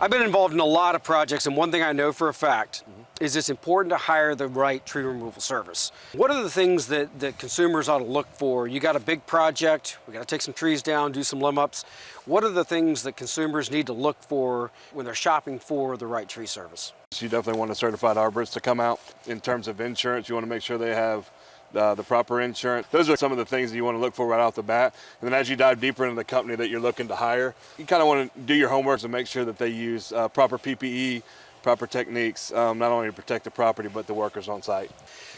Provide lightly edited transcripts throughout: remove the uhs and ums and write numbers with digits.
I've been involved in a lot of projects, and one thing I know for a fact is it's important to hire the right tree removal service. What are the things that consumers ought to look for? You got a big project, we got to take some trees down, do some limb ups. What are the things that consumers need to look for when they're shopping for the right tree service? You definitely want a certified arborist to come out. In terms of insurance, you want to make sure they have the proper insurance. Those are some of the things that you want to look for right off the bat. And then as you dive deeper into the company that you're looking to hire, you kind of want to do your homework and make sure that they use proper PPE, proper techniques, not only to protect the property, but the workers on site.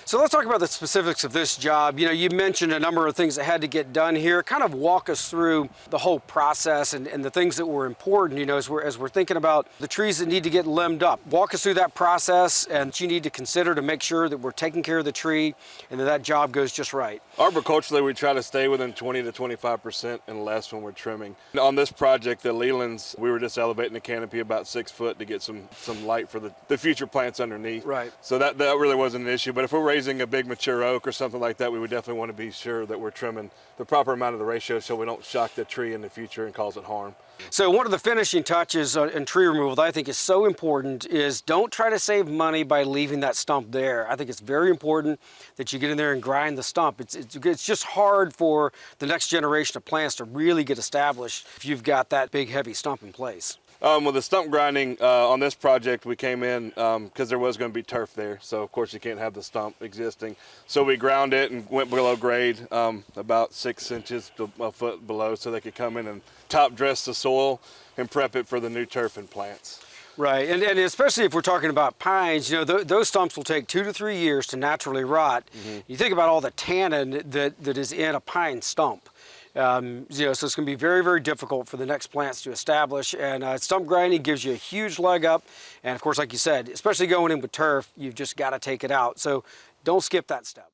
So let's talk about the specifics of this job. You know, you mentioned a number of things that had to get done here. Kind of walk us through the whole process and the things that were important, you know, as we're thinking about the trees that need to get limbed up. Walk us through that process and what you need to consider to make sure that we're taking care of the tree and that job goes just right. Arboriculturally, we try to stay within 20 to 25% and less when we're trimming. On this project, the Lelands, we were just elevating the canopy about 6 foot to get some light for the future plants underneath. Right. So that really wasn't an issue. But if we're raising a big mature oak or something like that, we would definitely want to be sure that we're trimming the proper amount of the ratio so we don't shock the tree in the future and cause it harm. So one of the finishing touches in tree removal that I think is so important is don't try to save money by leaving that stump there. I think it's very important that you get in there and grind the stump. It's just hard for the next generation of plants to really get established if you've got that big heavy stump in place. With the stump grinding on this project, we came in because there was going to be turf there. So of course you can't have the stump existing. So we ground it and went below grade, about 6 inches to a foot below, so they could come in and top dress the soil and prep it for the new turf and plants. Right, and especially if we're talking about pines, you know, those stumps will take 2 to 3 years to naturally rot. You think about all the tannin that is in a pine stump. You know, so it's going to be very, very difficult for the next plants to establish, and stump grinding gives you a huge leg up. And of course, like you said, especially going in with turf, you've just got to take it out. So don't skip that step.